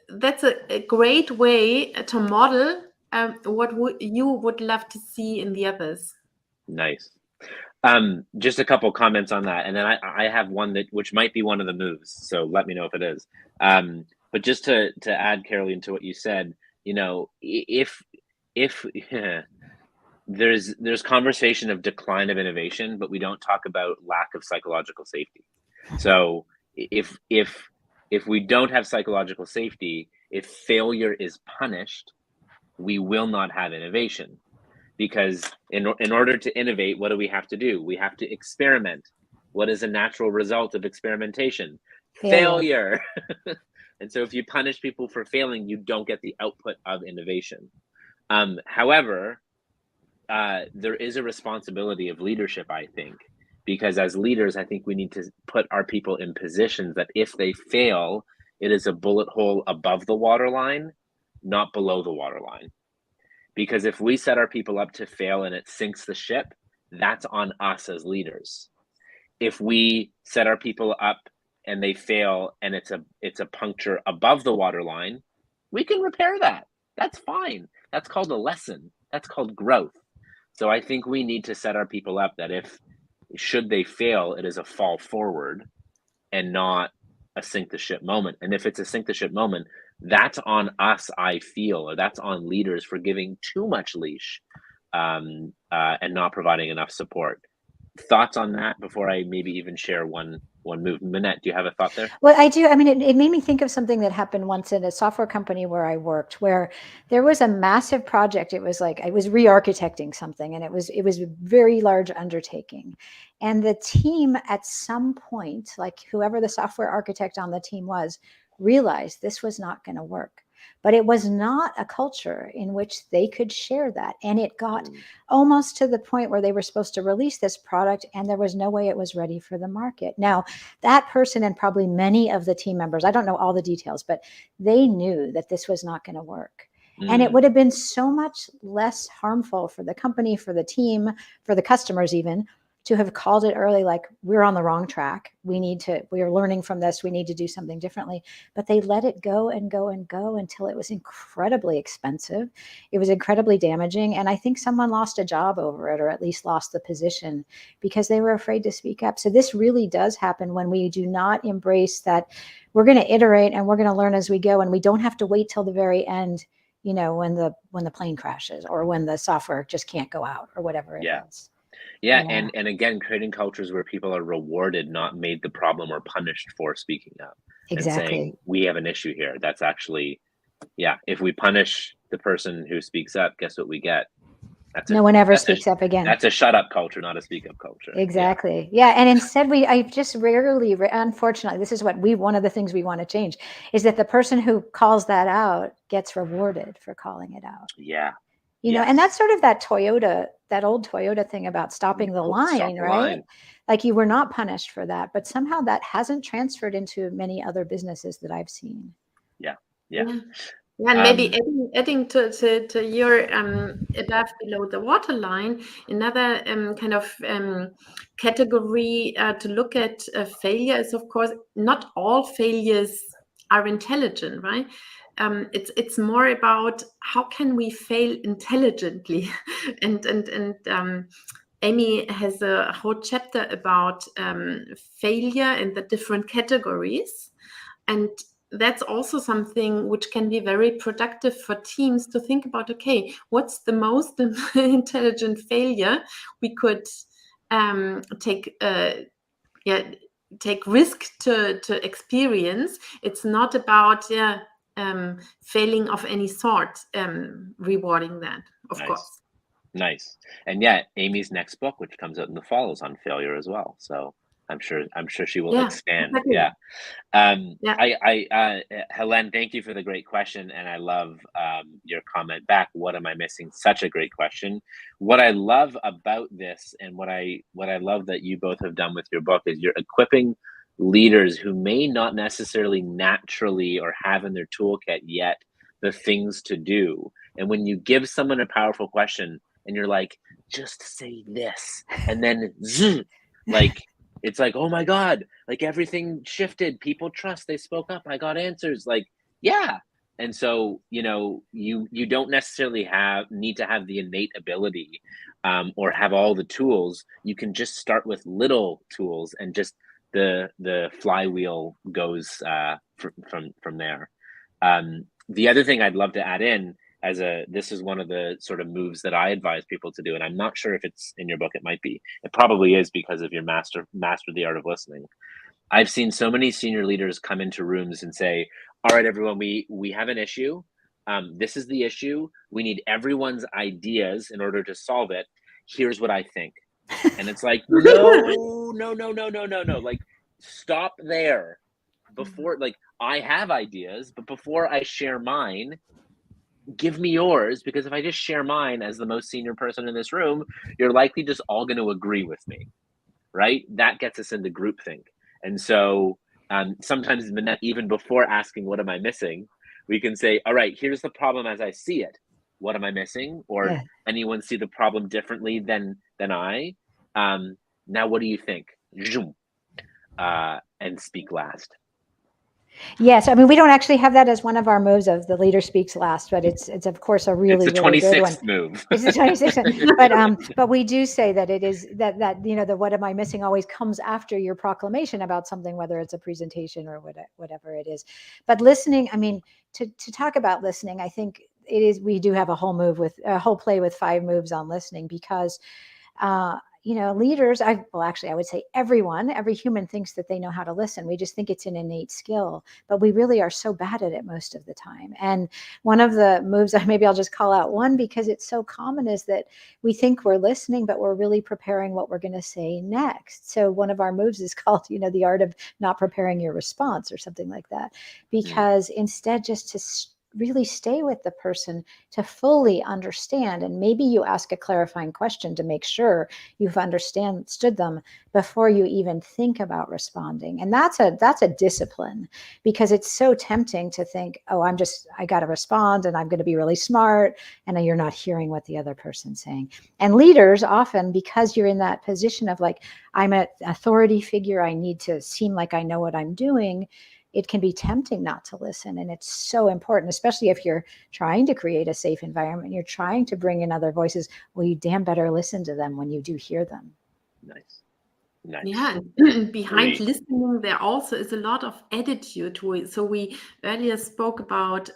that's a great way to model what you would love to see in the others. Nice. Just a couple comments on that, and then I have one which might be one of the moves. So let me know if it is. But just to add, Karolin, to what you said, if there's conversation of decline of innovation, but we don't talk about lack of psychological safety. So if we don't have psychological safety, if failure is punished, we will not have innovation. Because in order to innovate, what do we have to do? We have to experiment. What is a natural result of experimentation? Failure. And so if you punish people for failing, you don't get the output of innovation. However, there is a responsibility of leadership, I think, because as leaders, I think we need to put our people in positions that if they fail, it is a bullet hole above the waterline, not below the waterline. Because if we set our people up to fail and it sinks the ship, that's on us as leaders. If we set our people up and they fail and it's a puncture above the waterline, we can repair that. That's fine. That's called a lesson. That's called growth. So I think we need to set our people up that should they fail, it is a fall forward and not a sink the ship moment. And if it's a sink the ship moment, that's on us, I feel, or that's on leaders for giving too much leash and not providing enough support. Thoughts on that before I maybe even share one move? Minette, do you have a thought there? Well, I do. I mean, it made me think of something that happened once in a software company where I worked, where there was a massive project. It was like I was re-architecting something, and it was a very large undertaking. And the team at some point, like whoever the software architect on the team was, realized this was not going to work. But it was not a culture in which they could share that. And it got almost to the point where they were supposed to release this product and there was no way it was ready for the market. Now, that person and probably many of the team members, I don't know all the details, but they knew that this was not going to work. And it would have been so much less harmful for the company, for the team, for the customers even, to have called it early, like, we're on the wrong track. We are learning from this. We need to do something differently. But they let it go and go and go until it was incredibly expensive. It was incredibly damaging. And I think someone lost a job over it, or at least lost the position because they were afraid to speak up. So this really does happen when we do not embrace that we're going to iterate and we're going to learn as we go. And we don't have to wait till the very end, when the plane crashes or when the software just can't go out or whatever it is. Yeah, and again, creating cultures where people are rewarded, not made the problem or punished for speaking up. and saying, we have an issue here. That's actually, if we punish the person who speaks up, guess what we get? No one ever speaks up again. That's a shut up culture, not a speak up culture. Exactly. Yeah. And instead I just rarely, unfortunately, this is what one of the things we want to change is that the person who calls that out gets rewarded for calling it out. Yeah. You know, and that's sort of that old Toyota thing about stopping the line, right? Like you were not punished for that, but somehow that hasn't transferred into many other businesses that I've seen. Yeah. And maybe adding to your above below the waterline, another kind of category to look at failure is, of course, not all failures are intelligent, right? It's more about how can we fail intelligently, and Amy has a whole chapter about failure and the different categories, and that's also something which can be very productive for teams to think about. Okay, what's the most intelligent failure we could take risk to experience? It's not about failing of any sort, rewarding that, of course. Nice. And Amy's next book, which comes out in the fall, is on failure as well. So I'm sure she will expand. Exactly. Helen, thank you for the great question, and I love your comment back. What am I missing? Such a great question. What I love about this, and what I love that you both have done with your book, is you're equipping leaders who may not necessarily naturally or have in their toolkit yet the things to do. And when you give someone a powerful question, and you're like, just say this, and then like. It's like, oh my God, like everything shifted. People trust, they spoke up, I got answers. Like, yeah. And so, you don't necessarily need to have the innate ability or have all the tools. You can just start with little tools, and just the flywheel goes from there. The other thing I'd love to add in, this is one of the sort of moves that I advise people to do, and I'm not sure if it's in your book. It might be. It probably is, because of your master the art of listening. I've seen so many senior leaders come into rooms and say, all right, everyone, we have an issue. This is the issue. We need everyone's ideas in order to solve it. Here's what I think. And it's like, no. Like, stop there. Before, like, I have ideas, but before I share mine, give me yours, because if I just share mine as the most senior person in this room, you're likely just all going to agree with me, right? That gets us into groupthink. And so sometimes, Minette, even before asking, what am I missing? We can say, all right, here's the problem as I see it. What am I missing? Or anyone see the problem differently than I? Now, what do you think? And speak last. Yes, I mean, we don't actually have that as one of our moves of the leader speaks last, but it's of course a really good one. It's the 26th move. It's the 26th, but we do say that it is that the what am I missing always comes after your proclamation about something, whether it's a presentation or whatever it is. But listening, I mean, to talk about listening, I think we do have a whole play with 5 moves on listening, because leaders, I would say every human thinks that they know how to listen. We just think it's an innate skill, but we really are so bad at it most of the time. And one of the moves, maybe I'll just call out one because it's so common, is that we think we're listening, but we're really preparing what we're going to say next. So one of our moves is called, the art of not preparing your response, or something like that, because instead just to really stay with the person to fully understand. And maybe you ask a clarifying question to make sure you've understood them before you even think about responding. And that's a discipline, because it's so tempting to think, oh, I got to respond and I'm going to be really smart. And you're not hearing what the other person's saying. And leaders often, because you're in that position of like, I'm an authority figure, I need to seem like I know what I'm doing, it can be tempting not to listen. And it's so important, especially if you're trying to create a safe environment, you're trying to bring in other voices. Well, you damn better listen to them when you do hear them. Nice. Yeah, and behind listening, there also is a lot of attitude to it. So we earlier spoke about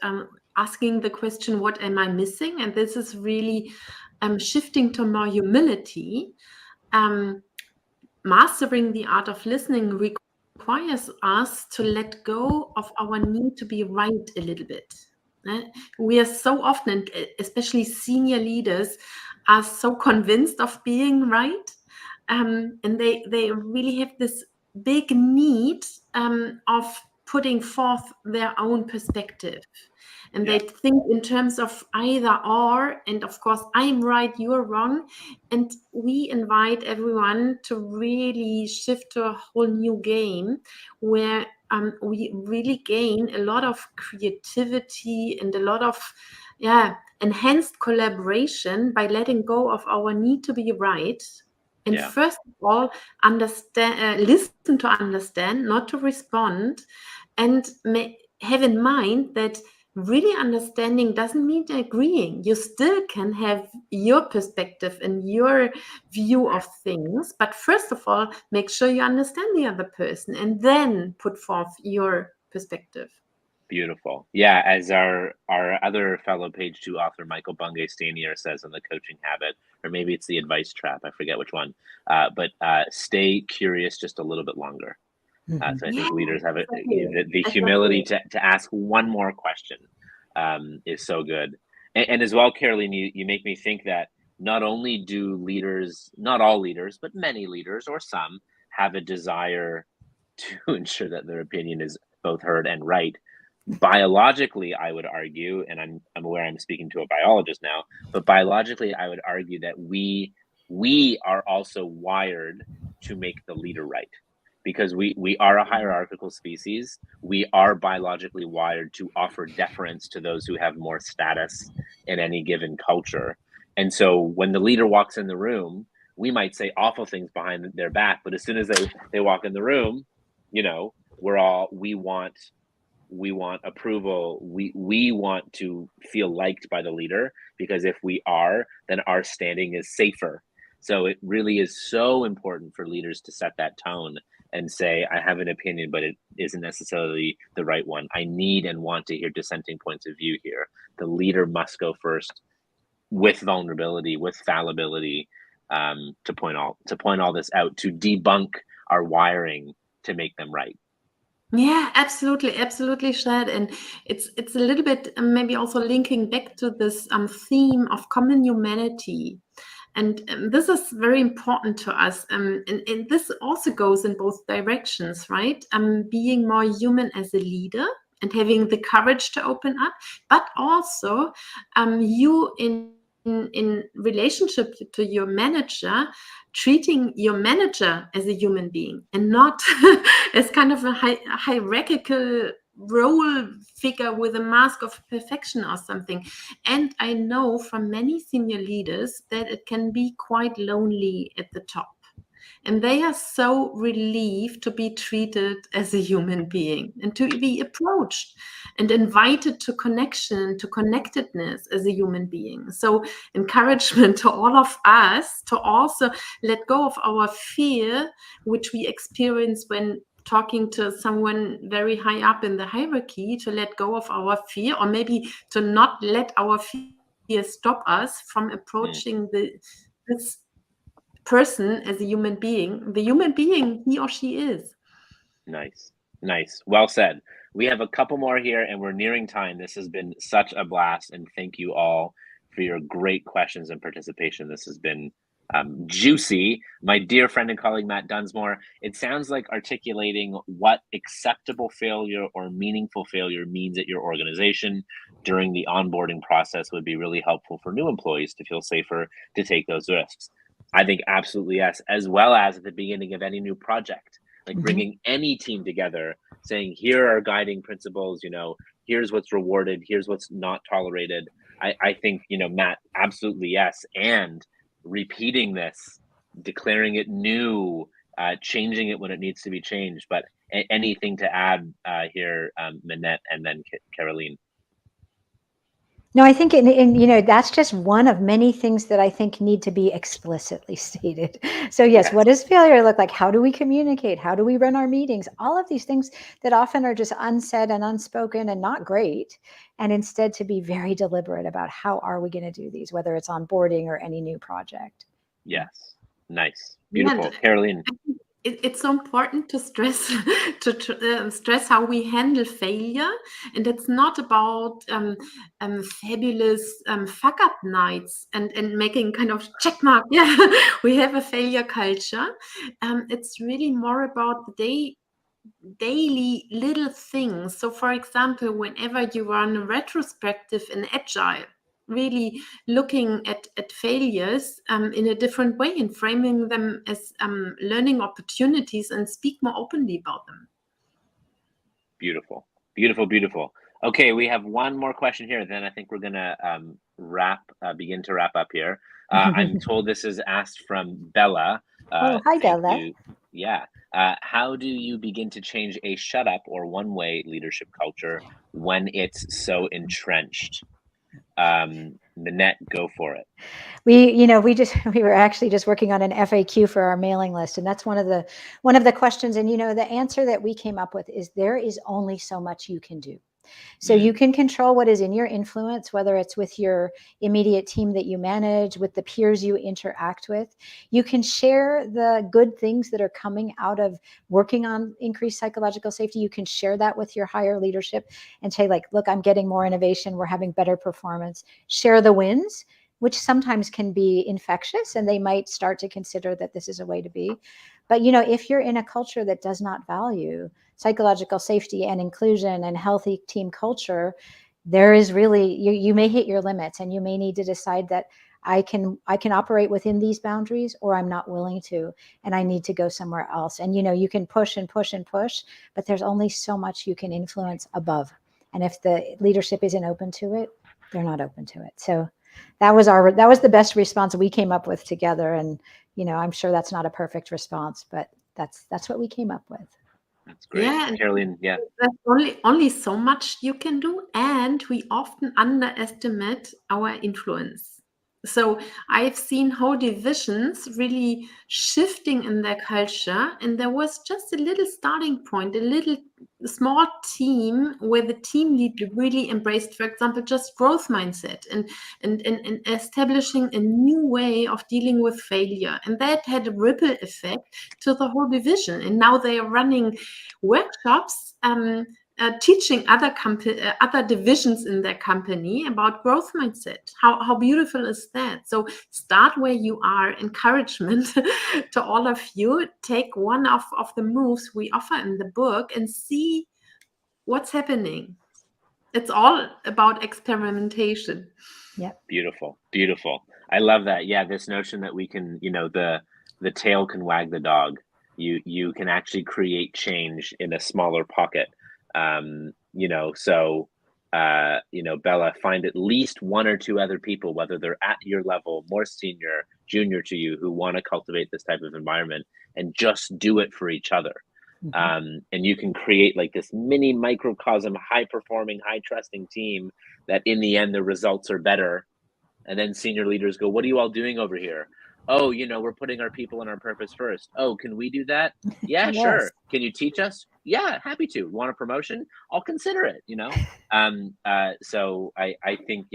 asking the question, what am I missing? And this is really shifting to more humility. Mastering the art of listening requires us to let go of our need to be right a little bit. We are so often, especially senior leaders, are so convinced of being right, and they really have this big need of putting forth their own perspective. And Yeah. they think in terms of either or, and of course, I'm right, you're wrong. And we invite everyone to really shift to a whole new game where we really gain a lot of creativity and a lot of enhanced collaboration by letting go of our need to be right. And Yeah. first of all, understand, listen to understand, not to respond, and have in mind that really understanding doesn't mean agreeing. You still can have your perspective and your view of things, but first of all, make sure you understand the other person and then put forth your perspective. Beautiful. Yeah, as our other fellow page 2 author Michael Bungay Stanier says in The Coaching Habit, or maybe it's The Advice Trap, I forget which one. But stay curious just a little bit longer. So I Yeah, think leaders have exactly. the humility Exactly. to ask one more question is so good. And as well, Caroline, you make me think that not only do leaders, not all leaders, but many leaders or some have a desire to ensure that their opinion is both heard and right. Biologically, I would argue, and I'm aware I'm speaking to a biologist now, but biologically, I would argue that we are also wired to make the leader right, because we are a hierarchical species. We are biologically wired to offer deference to those who have more status in any given culture. And so when the leader walks in the room, we might say awful things behind their back, but as soon as they walk in the room, you know, we want approval. We want to feel liked by the leader, because if we are, then our standing is safer. So it really is so important for leaders to set that tone and say, I have an opinion, but it isn't necessarily the right one. I need and want to hear dissenting points of view here. The leader must go first with vulnerability, with fallibility, to point all this out, to debunk our wiring to make them right. Yeah, absolutely, Shad. And it's a little bit maybe also linking back to this theme of common humanity. And this is very important to us. And this also goes in both directions, right? Being more human as a leader and having the courage to open up, but also you in relationship to your manager, treating your manager as a human being and not as kind of a hierarchical role figure with a mask of perfection or something. And I know from many senior leaders that it can be quite lonely at the top. And they are so relieved to be treated as a human being and to be approached and invited to connection, to connectedness as a human being. So, encouragement to all of us to also let go of our fear, which we experience when talking to someone very high up in the hierarchy, to let go of our fear, or maybe to not let our fear stop us from Mm. approaching this person as a human being, the human being he or she is. Nice. Nice. Well said. We have a couple more here and we're nearing time. This has been such a blast, and thank you all for your great questions and participation. This has been juicy. My dear friend and colleague, Matt Dunsmore, it sounds like articulating what acceptable failure or meaningful failure means at your organization during the onboarding process would be really helpful for new employees to feel safer to take those risks. I think absolutely yes, as well as at the beginning of any new project, like bringing any team together, saying, here are guiding principles, here's what's rewarded, here's what's not tolerated. I think, Matt, absolutely yes. And repeating this, declaring it new, changing it when it needs to be changed. But anything to add here, Minette, and then Caroline? No, I think, that's just one of many things that I think need to be explicitly stated. So yes, what does failure look like? How do we communicate? How do we run our meetings? All of these things that often are just unsaid and unspoken and not great. And instead to be very deliberate about how are we going to do these, whether it's onboarding or any new project. Yes. Nice. Beautiful. Yeah, Caroline. it's so important to stress stress how we handle failure, and it's not about fabulous fuck up nights and making kind of check mark. Yeah, we have a failure culture. It's really more about the daily little things. So, for example, whenever you run a retrospective in Agile, really looking at failures in a different way and framing them as learning opportunities and speak more openly about them. Beautiful, beautiful, beautiful. Okay, we have one more question here. Then I think we're gonna begin to wrap up here. I'm told this is asked from Bella. Oh, hi, Thank Bella. you. Yeah. How do you begin to change a shut up or one way leadership culture when it's so entrenched? Minette, go for it. We were actually just working on an FAQ for our mailing list, and that's one of the questions. And the answer that we came up with is there is only so much you can do. So you can control what is in your influence, whether it's with your immediate team that you manage, with the peers you interact with. You can share the good things that are coming out of working on increased psychological safety. You can share that with your higher leadership and say, like, look, I'm getting more innovation. We're having better performance. Share the wins, which sometimes can be infectious, and they might start to consider that this is a way to be. But, if you're in a culture that does not value psychological safety and inclusion and healthy team culture, there is really, you may hit your limits, and you may need to decide that I can operate within these boundaries, or I'm not willing to, and I need to go somewhere else. And, you can push and push and push, but there's only so much you can influence above. And if the leadership isn't open to it, they're not open to it. So that was the best response we came up with together. And, I'm sure that's not a perfect response, but that's what we came up with. That's great. Yeah, and Karolin, yeah. there's only so much you can do, and we often underestimate our influence. So I've seen whole divisions really shifting in their culture, and there was just a little starting point, a little small team where the team lead really embraced, for example, just growth mindset and establishing a new way of dealing with failure. And that had a ripple effect to the whole division. And now they are running workshops teaching other divisions in their company about growth mindset. How beautiful is that? So start where you are. Encouragement to all of you. Take one of the moves we offer in the book and see what's happening. It's all about experimentation. Yeah. Beautiful, beautiful. I love that. Yeah, this notion that we can, the tail can wag the dog. You can actually create change in a smaller pocket. Bella, find at least one or two other people, whether they're at your level, more senior, junior to you, who want to cultivate this type of environment, and just do it for each other. And you can create like this mini microcosm, high performing, high trusting team that in the end the results are better. And then senior leaders go, what are you all doing over here? Oh, we're putting our people and our purpose first. Oh, can we do that? Yeah, Yes. sure. Can you teach us? Yeah, happy to. Want a promotion? I'll consider it, So I think,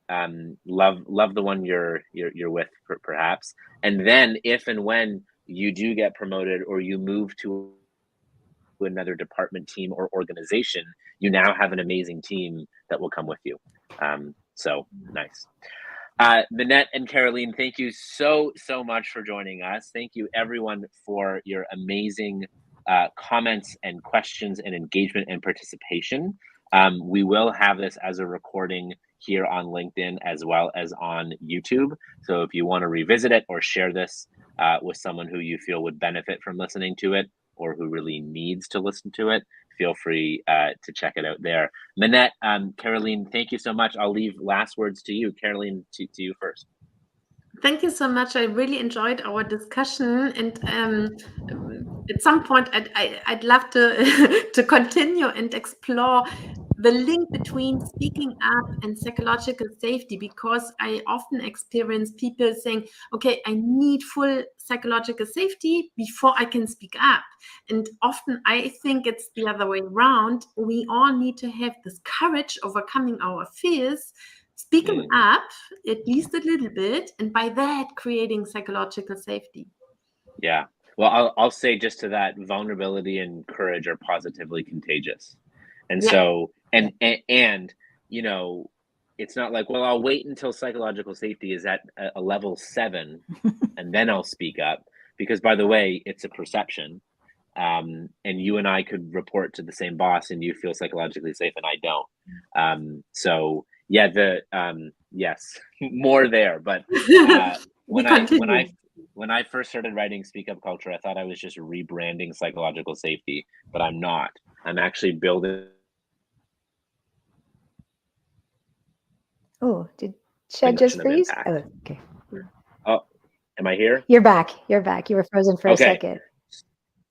love the one you're with, perhaps. And then if and when you do get promoted or you move to another department, team, or organization, you now have an amazing team that will come with you. So nice. Minette and Karolin, thank you so much for joining us. Thank you everyone for your amazing comments and questions and engagement and participation. We will have this as a recording here on LinkedIn as well as on YouTube. So if you want to revisit it or share this with someone who you feel would benefit from listening to it, or who really needs to listen to it, feel free to check it out there. Minette, Karolin, thank you so much. I'll leave last words to you. Karolin, to you first. Thank you so much. I really enjoyed our discussion, and at some point, I'd love to to continue and explore the link between speaking up and psychological safety, because I often experience people saying, okay, I need full psychological safety before I can speak up. And often I think it's the other way around. We all need to have this courage overcoming our fears, speaking up at least a little bit, and by that creating psychological safety. Yeah. Well, I'll say just to that, vulnerability and courage are positively contagious. And Yeah. so, and you know, it's not like, well, I'll wait until psychological safety is at a level 7 and then I'll speak up. Because by the way, it's a perception. And you and I could report to the same boss and you feel psychologically safe and I don't. So yeah, yes, more there. But We continue. when I first started writing Speak Up Culture, I thought I was just rebranding psychological safety, but I'm not. I'm actually building. Oh, did Shed just Of freeze? impact. Oh, okay. Oh, am I here? You're back. You're back. You were frozen for a second.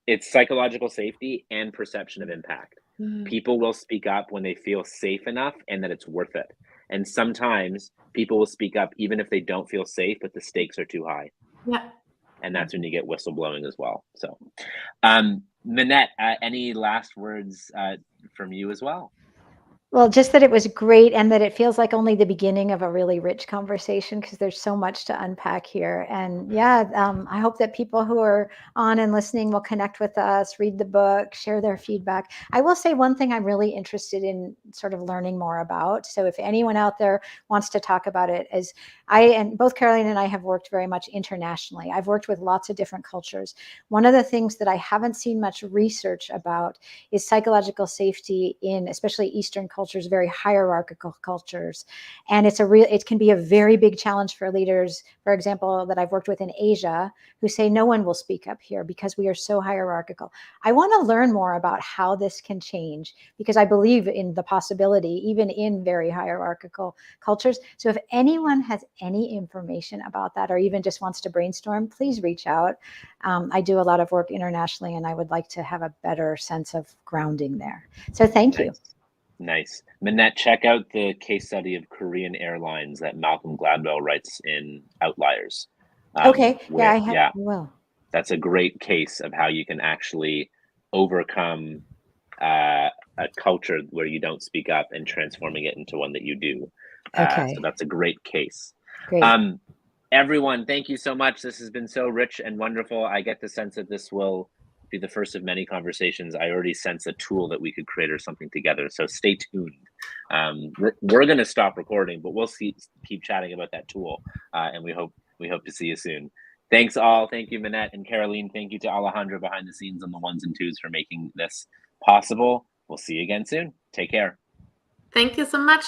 It's psychological safety and perception of impact. People will speak up when they feel safe enough and that it's worth it. And sometimes people will speak up even if they don't feel safe, but the stakes are too high. Yeah. And that's when you get whistleblowing as well. So, Minette, any last words from you as well? Well, just that it was great and that it feels like only the beginning of a really rich conversation because there's so much to unpack here. And yeah, I hope that people who are on and listening will connect with us, read the book, share their feedback. I will say one thing I'm really interested in sort of learning more about. So if anyone out there wants to talk about it, as and both Karolin and I have worked very much internationally. I've worked with lots of different cultures. One of the things that I haven't seen much research about is psychological safety in especially Eastern cultures, very hierarchical cultures. And it can be a very big challenge for leaders, for example, that I've worked with in Asia, who say no one will speak up here because we are so hierarchical. I want to learn more about how this can change because I believe in the possibility, even in very hierarchical cultures. So if anyone has any information about that or even just wants to brainstorm, please reach out. I do a lot of work internationally and I would like to have a better sense of grounding there. So thank you. Nice. Minette, check out the case study of Korean Airlines that Malcolm Gladwell writes in Outliers. Okay. Well, that's a great case of how you can actually overcome a culture where you don't speak up and transforming it into one that you do. Okay. So that's a great case. Great. Everyone, thank you so much. This has been so rich and wonderful. I get the sense that this will be the first of many conversations. I already sense a tool that we could create or something together. So stay tuned. We're going to stop recording, but we'll keep chatting about that tool. And we hope to see you soon. Thanks all. Thank you, Minette and Karolin. Thank you to Alejandra behind the scenes on the ones and twos for making this possible. We'll see you again soon. Take care. Thank you so much.